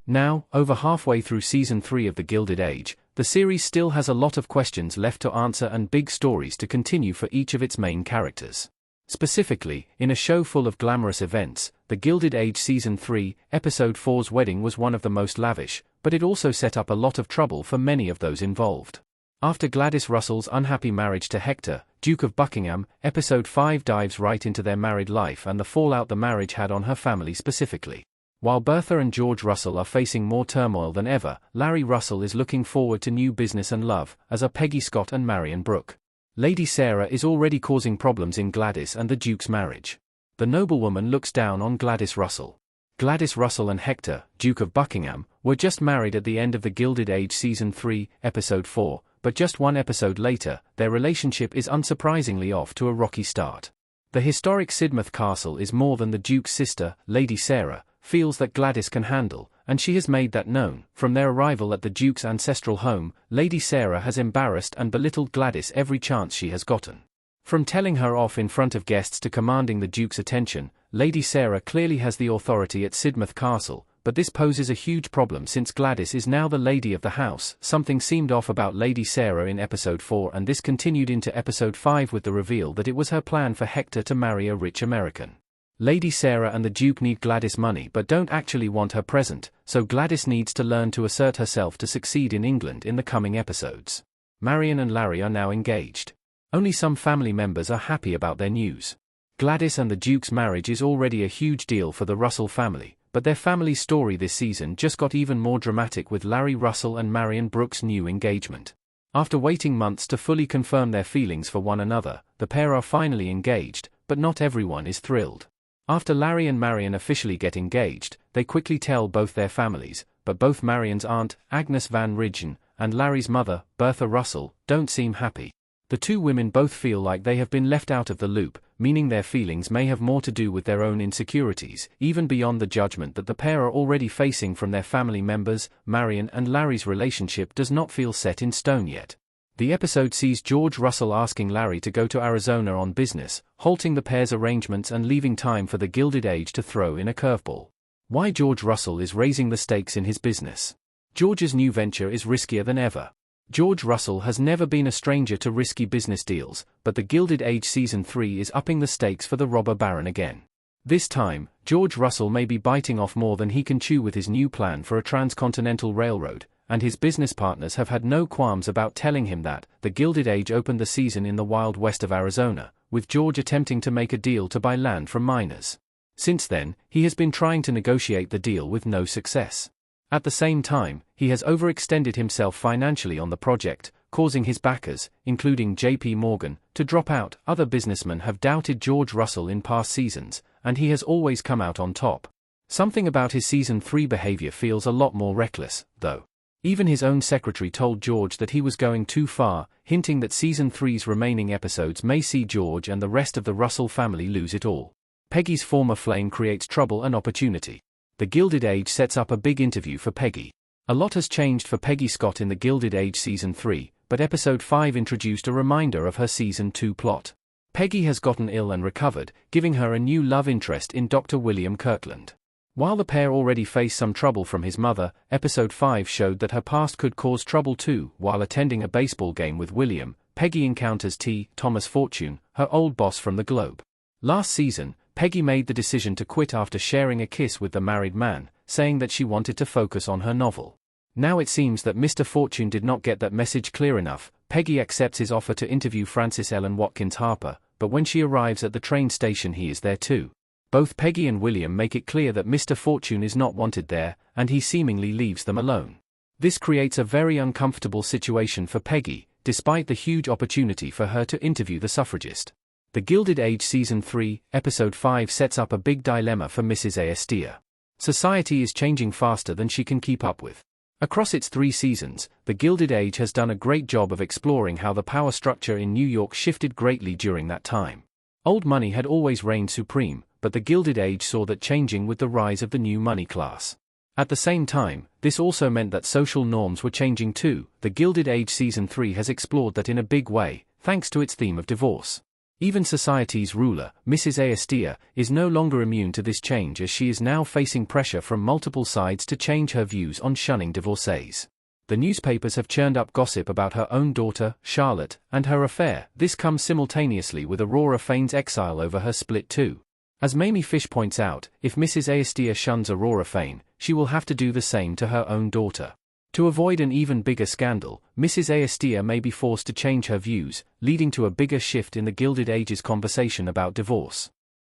Now, over halfway through Season 3 of The Gilded Age, the series still has a lot of questions left to answer and big stories to continue for each of its main characters. Specifically, in a show full of glamorous events, The Gilded Age Season 3, Episode 4's wedding was one of the most lavish, but it also set up a lot of trouble for many of those involved. After Gladys Russell's unhappy marriage to Hector, Duke of Buckingham, Episode 5 dives right into their married life and the fallout the marriage had on her family specifically. While Bertha and George Russell are facing more turmoil than ever, Larry Russell is looking forward to new business and love, as are Peggy Scott and Marion Brooke. Lady Sarah is already causing problems in Gladys and the Duke's marriage. The noblewoman looks down on Gladys Russell. Gladys Russell and Hector, Duke of Buckingham, were just married at the end of The Gilded Age Season 3, Episode 4, but just one episode later, their relationship is unsurprisingly off to a rocky start. The historic Sidmouth Castle is more than the Duke's sister, Lady Sarah, feels that Gladys can handle, and she has made that known. From their arrival at the Duke's ancestral home, Lady Sarah has embarrassed and belittled Gladys every chance she has gotten. From telling her off in front of guests to commanding the Duke's attention, Lady Sarah clearly has the authority at Sidmouth Castle, but this poses a huge problem since Gladys is now the lady of the house. Something seemed off about Lady Sarah in Episode 4, and this continued into Episode 5 with the reveal that it was her plan for Hector to marry a rich American. Lady Sarah and the Duke need Gladys' money but don't actually want her present, so Gladys needs to learn to assert herself to succeed in England in the coming episodes. Marion and Larry are now engaged. Only some family members are happy about their news. Gladys and the Duke's marriage is already a huge deal for the Russell family, but their family's story this season just got even more dramatic with Larry Russell and Marion Brooke's new engagement. After waiting months to fully confirm their feelings for one another, the pair are finally engaged, but not everyone is thrilled. After Larry and Marion officially get engaged, they quickly tell both their families, but both Marion's aunt, Agnes Van Ridgen, and Larry's mother, Bertha Russell, don't seem happy. The two women both feel like they have been left out of the loop, meaning their feelings may have more to do with their own insecurities, even beyond the judgment that the pair are already facing from their family members. Marion and Larry's relationship does not feel set in stone yet. The episode sees George Russell asking Larry to go to Arizona on business, halting the pair's arrangements and leaving time for the Gilded Age to throw in a curveball. Why George Russell is raising the stakes in his business. George's new venture is riskier than ever. George Russell has never been a stranger to risky business deals, but the Gilded Age Season 3 is upping the stakes for the robber baron again. This time, George Russell may be biting off more than he can chew with his new plan for a transcontinental railroad, and his business partners have had no qualms about telling him that. The Gilded Age opened the season in the wild west of Arizona, with George attempting to make a deal to buy land from miners. Since then, he has been trying to negotiate the deal with no success. At the same time, he has overextended himself financially on the project, causing his backers, including J.P. Morgan, to drop out. Other businessmen have doubted George Russell in past seasons, and he has always come out on top. Something about his Season 3 behavior feels a lot more reckless, though. Even his own secretary told George that he was going too far, hinting that Season 3's remaining episodes may see George and the rest of the Russell family lose it all. Peggy's former flame creates trouble and opportunity. The Gilded Age sets up a big interview for Peggy. A lot has changed for Peggy Scott in The Gilded Age Season 3, but Episode 5 introduced a reminder of her Season 2 plot. Peggy has gotten ill and recovered, giving her a new love interest in Dr. William Kirkland. While the pair already face some trouble from his mother, Episode 5 showed that her past could cause trouble too. While attending a baseball game with William, Peggy encounters T. Thomas Fortune, her old boss from the Globe. Last season, Peggy made the decision to quit after sharing a kiss with the married man, saying that she wanted to focus on her novel. Now it seems that Mr. Fortune did not get that message clear enough. Peggy accepts his offer to interview Frances Ellen Watkins Harper, but when she arrives at the train station he is there too. Both Peggy and William make it clear that Mr. Fortune is not wanted there, and he seemingly leaves them alone. This creates a very uncomfortable situation for Peggy, despite the huge opportunity for her to interview the suffragist. The Gilded Age Season 3, Episode 5 sets up a big dilemma for Mrs. Aestia. Society is changing faster than she can keep up with. Across its 3 seasons, The Gilded Age has done a great job of exploring how the power structure in New York shifted greatly during that time. Old money had always reigned supreme, but The Gilded Age saw that changing with the rise of the new money class. At the same time, this also meant that social norms were changing too. The Gilded Age Season 3 has explored that in a big way, thanks to its theme of divorce. Even society's ruler, Mrs. Aestia, is no longer immune to this change as she is now facing pressure from multiple sides to change her views on shunning divorcees. The newspapers have churned up gossip about her own daughter, Charlotte, and her affair. This comes simultaneously with Aurora Fane's exile over her split too. As Mamie Fish points out, if Mrs. Aestia shuns Aurora Fane, she will have to do the same to her own daughter. To avoid an even bigger scandal, Mrs. Aestia may be forced to change her views, leading to a bigger shift in the Gilded Age's conversation about divorce.